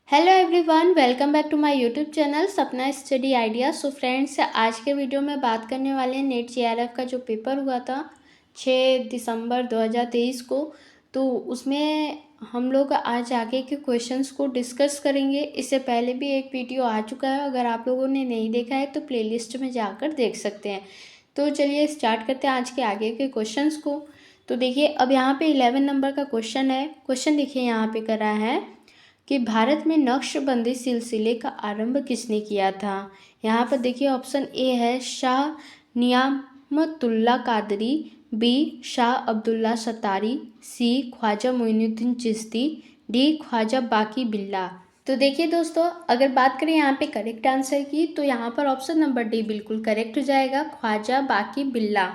Hello everyone, welcome back to my YouTube channel Sapna study idea. So friends, आज के video में बात करने वाले हैं नेट जेआरएफ का जो पेपर हुआ था 6 दिसंबर 2023 को। तो उसमें हम लोग आज आगे के क्वेश्चंस को डिस्कस करेंगे। इससे पहले भी एक वीडियो आ चुका है, अगर आप लोगों ने नहीं देखा है तो प्लेलिस्ट में जाकर देख सकते हैं। तो चलिए स्टार्ट करते हैं आज के आगे के क्वेश्चंस को। तो देखिए, अब यहाँ पे 11 नंबर का क्वेश्चन है। क्वेश्चन देखिए यहाँ पे करा है कि भारत में नक्शबंदी सिलसिले का आरंभ किसने किया था। यहाँ पर देखिए ऑप्शन ए है शाह नियामतुल्ला कादरी, बी शाह अब्दुल्ला सत्तारी, सी ख्वाजा मोइनुद्दीन चिश्ती, डी ख्वाजा बाकी बिल्ला। तो देखिए दोस्तों, अगर बात करें यहाँ पे करेक्ट आंसर की, तो यहाँ पर ऑप्शन नंबर डी बिल्कुल करेक्ट हो जाएगा, ख्वाजा बाकी बिल्ला।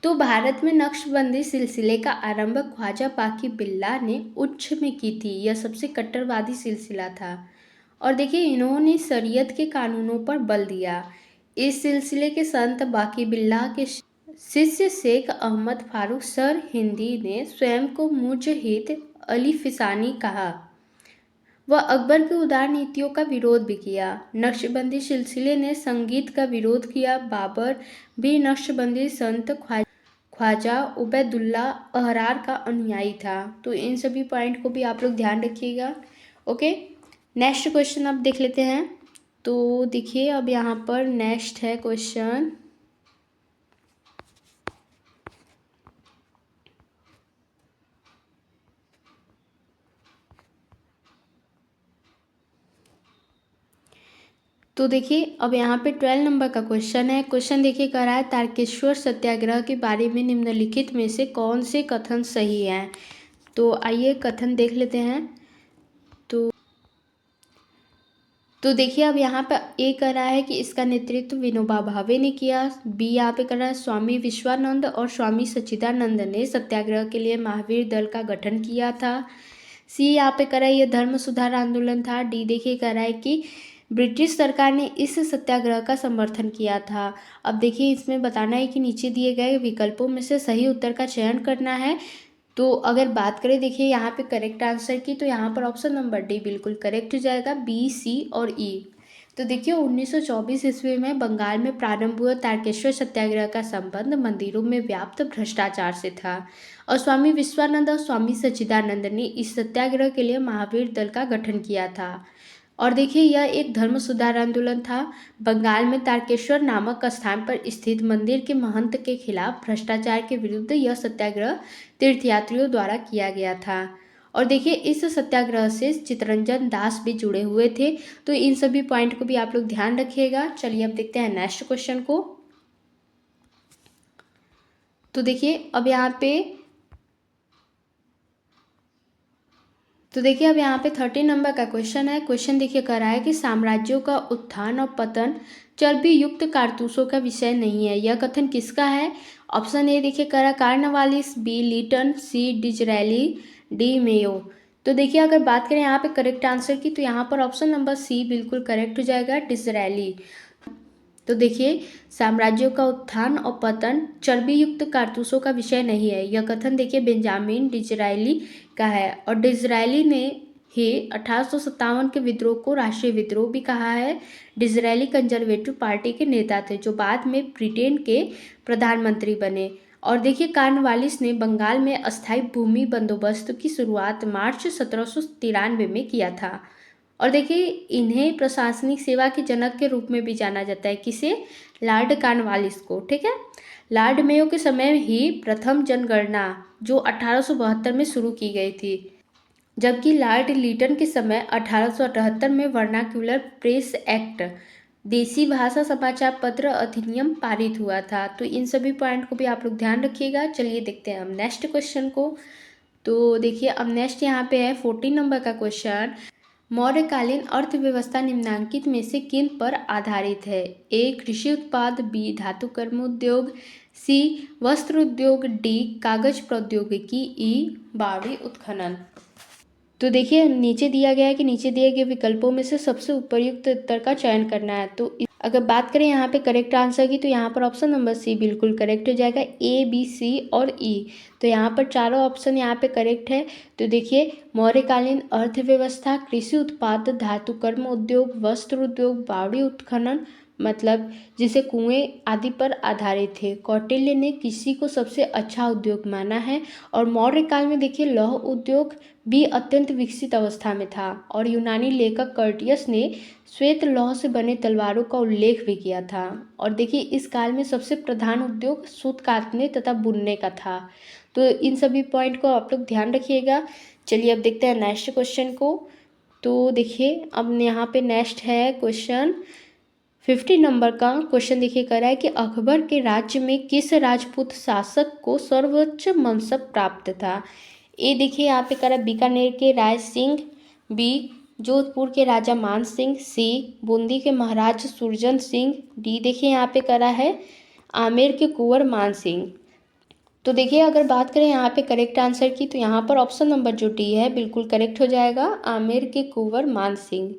तो भारत में नक्शबंदी सिलसिले का आरंभ ख्वाजा बाकी बिल्ला ने उच्च में की थी। यह सबसे कट्टरवादी सिलसिला था और देखिए इन्होंने शरीयत के कानूनों पर बल दिया। इस सिलसिले के संत बाकी बिल्ला के शिष्य शेख अहमद फारूक सर हिंदी ने स्वयं को मुजहिद अली फिसानी कहा। वह अकबर की उदार नीतियों का विरोध भी किया। नक्शबंदी सिलसिले ने संगीत का विरोध किया। बाबर भी नक्शबंदी संत ख्वाजा उबैदुल्ला अहरार का अनुयायी था। तो इन सभी पॉइंट को भी आप लोग ध्यान रखिएगा। ओके, नेक्स्ट क्वेश्चन अब देख लेते हैं। तो देखिए, अब यहाँ पर नेक्स्ट है क्वेश्चन। तो देखिए, अब यहाँ पे 12 नंबर का क्वेश्चन है। क्वेश्चन देखिए कह रहा है, तारकेश्वर सत्याग्रह के बारे में निम्नलिखित में से कौन से कथन सही हैं। तो आइए कथन देख लेते हैं। तो देखिए, अब यहाँ पे ए कर रहा है कि इसका नेतृत्व विनोबा भावे ने किया। बी यहाँ पे कर रहा है स्वामी विश्वानंद और स्वामी सच्चिदानंद ने सत्याग्रह के लिए महावीर दल का गठन किया था। सी यहाँ पे कर रहा है यह धर्म सुधार आंदोलन था। डी देखिए कर रहा है कि ब्रिटिश सरकार ने इस सत्याग्रह का समर्थन किया था। अब देखिए, इसमें बताना है कि नीचे दिए गए विकल्पों में से सही उत्तर का चयन करना है। तो अगर बात करें देखिए यहाँ पे करेक्ट आंसर की, तो यहाँ पर ऑप्शन नंबर डी बिल्कुल करेक्ट हो जाएगा, बी सी और ई। तो देखिए 1924 ईस्वी में बंगाल में प्रारंभ हुआ तारकेश्वर सत्याग्रह का संबंध मंदिरों में व्याप्त भ्रष्टाचार से था और स्वामी विश्वानंद और स्वामी सच्चिदानंद ने इस सत्याग्रह के लिए महावीर दल का गठन किया था। और देखिए, यह एक धर्म सुधार आंदोलन था। बंगाल में तारकेश्वर नामक स्थान पर स्थित मंदिर के महंत के खिलाफ भ्रष्टाचार के विरुद्ध यह सत्याग्रह तीर्थयात्रियों द्वारा किया गया था। और देखिए, इस सत्याग्रह से चित्तरंजन दास भी जुड़े हुए थे। तो इन सभी पॉइंट को भी आप लोग ध्यान रखिएगा। चलिए अब देखते हैं नेक्स्ट क्वेश्चन को। तो देखिए, अब यहाँ पे अब यहाँ पे 13 नंबर का क्वेश्चन है। क्वेश्चन देखिए कर रहा है कि साम्राज्यों का उत्थान और पतन चर्बी युक्त कारतूसों का विषय नहीं है। यह कथन किसका है। ऑप्शन ए देखिए कर रहा है कार्नवालिस, बी लीटन, सी डिजरैली, डी मेयो। तो देखिए, अगर बात करें यहाँ पे करेक्ट आंसर की, तो यहाँ पर ऑप्शन नंबर सी बिल्कुल करेक्ट हो जाएगा, डिजरैली। तो देखिए, साम्राज्यों का उत्थान और पतन चर्बी युक्त कारतूसों का विषय नहीं है। यह कथन देखिए बेंजामिन डिजरायली का है और डिजरायली ने ही 1857 के विद्रोह को राष्ट्रीय विद्रोह भी कहा है। डिजरायली कंजर्वेटिव पार्टी के नेता थे जो बाद में ब्रिटेन के प्रधानमंत्री बने। और देखिए, कार्नवालिस ने बंगाल में अस्थायी भूमि बंदोबस्त की शुरुआत मार्च 1793 में किया था। और देखिए, इन्हें प्रशासनिक सेवा के जनक के रूप में भी जाना जाता है। किसे, लॉर्ड कार्नवालिस को। ठीक है, लॉर्ड मेयो के समय ही प्रथम जनगणना जो 1872 में शुरू की गई थी, जबकि लॉर्ड लीटन के समय 1878 में वर्नाक्यूलर प्रेस एक्ट देसी भाषा समाचार पत्र अधिनियम पारित हुआ था। तो इन सभी पॉइंट को भी आप लोग ध्यान रखिएगा। चलिए देखते हैं हम नेक्स्ट क्वेश्चन को। तो देखिए, अब नेक्स्ट यहाँ पे है 14 नंबर का क्वेश्चन। मौर्यकालीन अर्थव्यवस्था निम्नांकित में से किन पर आधारित है। ए कृषि उत्पाद, बी धातु कर्म उद्योग, सी वस्त्र उद्योग, डी कागज प्रौद्योगिकी, ई बावड़ी उत्खनन। तो देखिए नीचे दिया गया है कि नीचे दिए गए विकल्पों में से सबसे उपयुक्त उत्तर का चयन करना है। तो अगर बात करें यहाँ पे करेक्ट आंसर की, तो यहाँ पर ऑप्शन नंबर सी बिल्कुल करेक्ट हो जाएगा। ए, बी, सी और ई, तो यहाँ पर चारों ऑप्शन यहाँ पे करेक्ट है। तो देखिए मौर्यकालीन अर्थव्यवस्था कृषि उत्पाद, धातु कर्म उद्योग, वस्त्र उद्योग, बावड़ी उत्खनन मतलब जिसे कुएं आदि पर आधारित थे। कौटिल्य ने कृषि को सबसे अच्छा उद्योग माना है। और मौर्य काल में देखिए लौह उद्योग भी अत्यंत विकसित अवस्था में था। और यूनानी लेखक कर्टियस ने श्वेत लौह से बने तलवारों का उल्लेख भी किया था। और देखिए इस काल में सबसे प्रधान उद्योग सूत काटने तथा बुनने का था। तो इन सभी पॉइंट को आप लोग ध्यान रखिएगा। चलिए अब देखते हैं नेक्स्ट क्वेश्चन को। तो देखिए अब यहाँ पे नेक्स्ट है क्वेश्चन 50 नंबर का क्वेश्चन देखिए कर रहा है कि अकबर के राज्य में किस राजपूत शासक को सर्वोच्च मनसब प्राप्त था। ए देखिए यहाँ पे करा बीकानेर के राय सिंह, बी जोधपुर के राजा मान सिंह, सी बूंदी के महाराज सुरजन सिंह, डी देखिए यहाँ पे करा है आमेर के कुंवर मान सिंह। तो देखिए अगर बात करें यहाँ पे करेक्ट आंसर की, तो यहाँ पर ऑप्शन नंबर जो डी है बिल्कुल करेक्ट हो जाएगा, आमेर के कुंवर मान सिंह।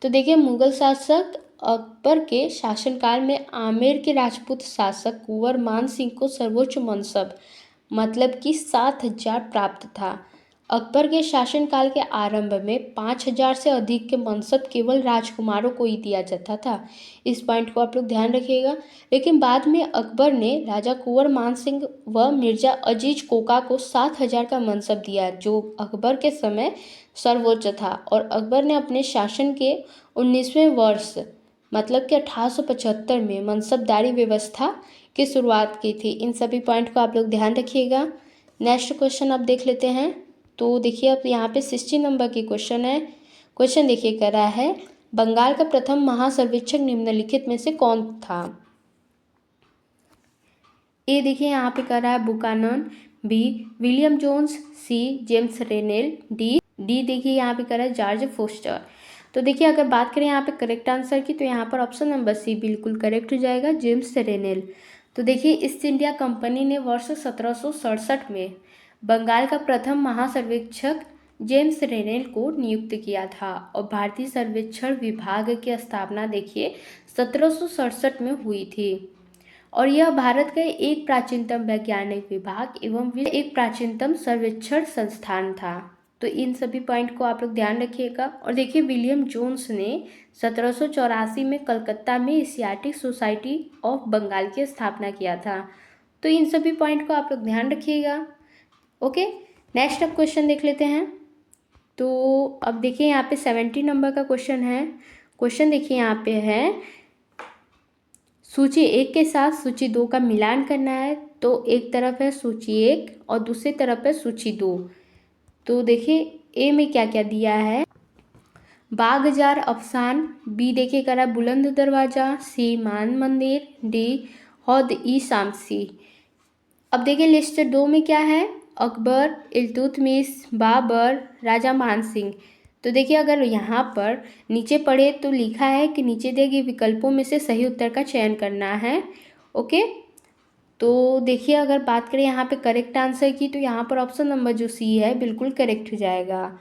तो देखिए मुगल शासक अकबर के शासनकाल में आमेर के राजपूत शासक कुंवर मान सिंह को सर्वोच्च मनसब मतलब कि 7,000 प्राप्त था। अकबर के शासनकाल के आरंभ में 5,000 से अधिक के मनसब केवल राजकुमारों को ही दिया जाता था। इस पॉइंट को आप लोग ध्यान रखिएगा। लेकिन बाद में अकबर ने राजा कुंवर मान सिंह व मिर्जा अजीज कोका को 7,000 का मनसब दिया, जो अकबर के समय सर्वोच्च था। और अकबर ने अपने शासन के 19वें वर्ष मतलब कि 1875 में मनसबदारी व्यवस्था की शुरुआत की थी। इन सभी पॉइंट को आप लोग ध्यान रखिएगा। नेक्स्ट क्वेश्चन अब देख लेते हैं। तो देखिए अब यहाँ पे 60 नंबर की क्वेश्चन है। क्वेश्चन देखिए कर रहा है बंगाल का प्रथम महासर्वेक्षक निम्नलिखित में से कौन था। ए देखिए यहाँ पे कर रहा है Buchanan, B William Jones, C James Rennell, D देखिए यहाँ पे कर रहा है जॉर्ज फोस्टर। तो देखिए अगर बात करें यहाँ पे करेक्ट आंसर की, तो यहाँ पर ऑप्शन नंबर सी बिल्कुल करेक्ट हो जाएगा, जेम्स रेनेल। तो देखिए ईस्ट इंडिया कंपनी ने वर्ष 1767 में बंगाल का प्रथम महासर्वेक्षक जेम्स रेनेल को नियुक्त किया था। और भारतीय सर्वेक्षण विभाग की स्थापना देखिए 1767 में हुई थी। और यह भारत का एक प्राचीनतम वैज्ञानिक विभाग एवं एक प्राचीनतम सर्वेक्षण संस्थान था। तो इन सभी पॉइंट को आप लोग ध्यान रखिएगा। और देखिए विलियम जोन्स ने 1784 में कलकत्ता में एशियाटिक सोसाइटी ऑफ बंगाल की स्थापना किया था। तो इन सभी पॉइंट को आप लोग ध्यान रखिएगा। ओके, नेक्स्ट अब क्वेश्चन देख लेते हैं। तो अब देखिए यहाँ पे 70 नंबर का क्वेश्चन है। क्वेश्चन देखिए यहाँ पे है सूची 1 के साथ सूची 2 का मिलान करना है। तो एक तरफ है सूची 1 और दूसरी तरफ है सूची 2। तो देखिए ए में क्या क्या दिया है, बागजार अफसान, बी देखिए करा बुलंद दरवाजा, सी मान मंदिर, डी हौद ई शामसी। अब देखिए लिस्ट 2 में क्या है, अकबर, इल्तुतमिश, बाबर, राजा मान सिंह। तो देखिए अगर यहाँ पर नीचे पढ़े तो लिखा है कि नीचे दिए गए विकल्पों में से सही उत्तर का चयन करना है। ओके, तो देखिए अगर बात करें यहाँ पे करेक्ट आंसर की, तो यहाँ पर ऑप्शन नंबर जो सी है बिल्कुल करेक्ट हो जाएगा।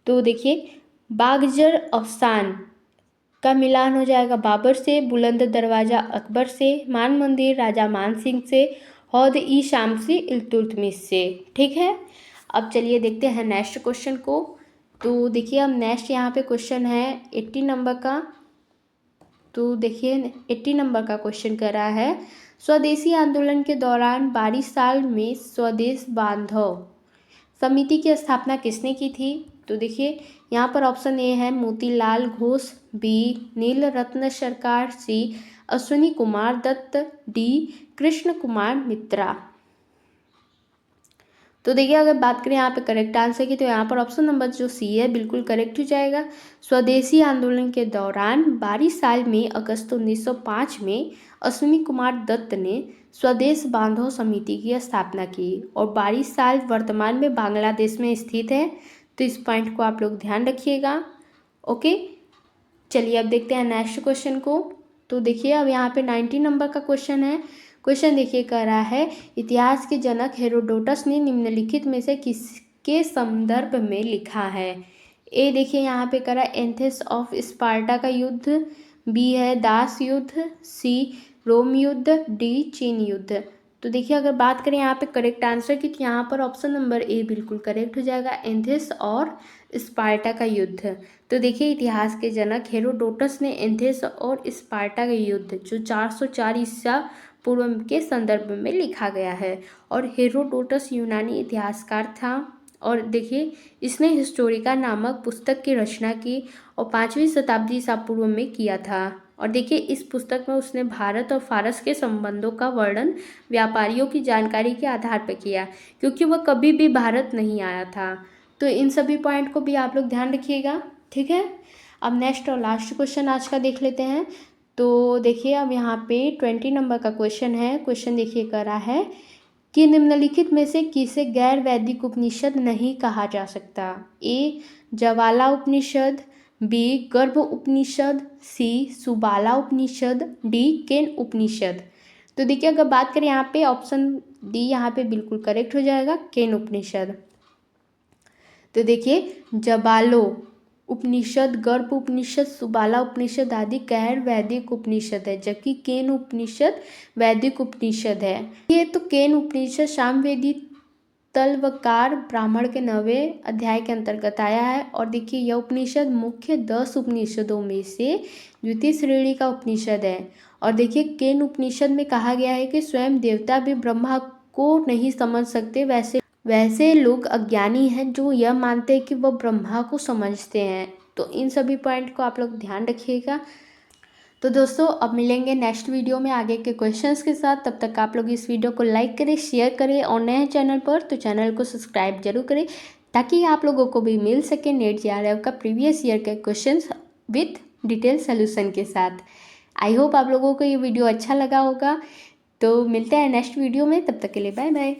तो देखिए बागजर अफसान का मिलान हो जाएगा बाबर से, बुलंद दरवाज़ा अकबर से, मान मंदिर राजा मान सिंह से, हौद ई शामसी इल्तुतमिश से। ठीक है, अब चलिए देखते हैं नेक्स्ट क्वेश्चन को। तो देखिए अब नेक्स्ट यहाँ पे क्वेश्चन है 80 नंबर का। तो देखिए 80 नंबर का क्वेश्चन कर रहा है स्वदेशी आंदोलन के दौरान 22 साल में स्वदेश बांधव समिति की स्थापना किसने की थी। तो देखिए यहाँ पर ऑप्शन ए है मोतीलाल घोष, बी नील रत्न सरकार, सी अश्विनी कुमार दत्त, डी कृष्ण कुमार मित्रा। तो देखिए अगर बात करें यहाँ पे करेक्ट आंसर की, तो यहाँ पर ऑप्शन नंबर जो सी है बिल्कुल करेक्ट हो जाएगा। स्वदेशी आंदोलन के दौरान 22 साल में अगस्त 1905 में अश्विनी कुमार दत्त ने स्वदेश बांधव समिति की स्थापना की। और 22 साल वर्तमान में बांग्लादेश में स्थित है। तो इस पॉइंट को आप लोग ध्यान रखिएगा। ओके, चलिए अब देखते हैं नेक्स्ट क्वेश्चन को। तो देखिए अब यहाँ पे 90 नंबर का क्वेश्चन है। क्वेश्चन देखिए कह रहा है इतिहास के जनक हेरोडोटस ने निम्नलिखित में से किसके संदर्भ में लिखा है। ए देखिए यहाँ पे करा एथेंस ऑफ स्पार्टा का युद्ध, बी है दास युद्ध, सी रोम युद्ध, डी चीन युद्ध। तो देखिए अगर बात करें यहाँ पे करेक्ट आंसर की, तो यहाँ पर ऑप्शन नंबर ए बिल्कुल करेक्ट हो जाएगा, एथेंस और स्पार्टा का युद्ध। तो देखिए इतिहास के जनक हेरोडोटस ने एथेंस और स्पार्टा का युद्ध जो 404 ईसा पूर्व के संदर्भ में लिखा गया है, और हेरोडोटस यूनानी इतिहासकार था। और देखिए इसने हिस्टोरिका नामक पुस्तक की रचना की और 5वीं शताब्दी ईसा पूर्व में किया था। और देखिए इस पुस्तक में उसने भारत और फारस के संबंधों का वर्णन व्यापारियों की जानकारी के आधार पर किया, क्योंकि वह कभी भी भारत नहीं आया था। तो इन सभी पॉइंट को भी आप लोग ध्यान रखिएगा, ठीक है। अब नेक्स्ट और लास्ट क्वेश्चन आज का देख लेते हैं। तो देखिए अब यहाँ पे 20 नंबर का क्वेश्चन है। क्वेश्चन देखिए करा है कि निम्नलिखित में से किसे गैर वैदिक उपनिषद नहीं कहा जा सकता। ए ज्वाला उपनिषद, बी गर्भ उपनिषद, सी सुबाला उपनिषद, डी केन उपनिषद। तो देखिए अगर बात करें यहाँ पे ऑप्शन डी यहाँ पे बिल्कुल करेक्ट हो जाएगा, केन उपनिषद। तो देखिए जबालो उपनिषद, गर्भ उपनिषद, सुबाला उपनिषद आदि गैर वैदिक उपनिषद है, जबकि केन उपनिषद वैदिक उपनिषद है। ये तो केन उपनिषद सामवेदी तलवकार ब्राह्मण के 9वें अध्याय के अंतर्गत आया है। और देखिए यह उपनिषद मुख्य 10 उपनिषदों में से द्वितीय श्रेणी का उपनिषद है। और देखिए केन उपनिषद में कहा गया है कि स्वयं देवता भी ब्रह्मा को नहीं समझ सकते, वैसे लोग अज्ञानी हैं जो यह मानते हैं कि वह ब्रह्मा को समझते हैं। तो इन सभी पॉइंट को आप लोग ध्यान रखिएगा। तो दोस्तों अब मिलेंगे नेक्स्ट वीडियो में आगे के क्वेश्चंस के साथ। तब तक आप लोग इस वीडियो को लाइक करें, शेयर करें, और नए हैं चैनल पर तो चैनल को सब्सक्राइब जरूर करें, ताकि आप लोगों को भी मिल सके नेट जेआरएफ का प्रीवियस ईयर के क्वेश्चंस विथ डिटेल सोल्यूशन के साथ। आई होप आप लोगों को ये वीडियो अच्छा लगा होगा। तो मिलते हैं नेक्स्ट वीडियो में, तब तक के लिए बाय बाय।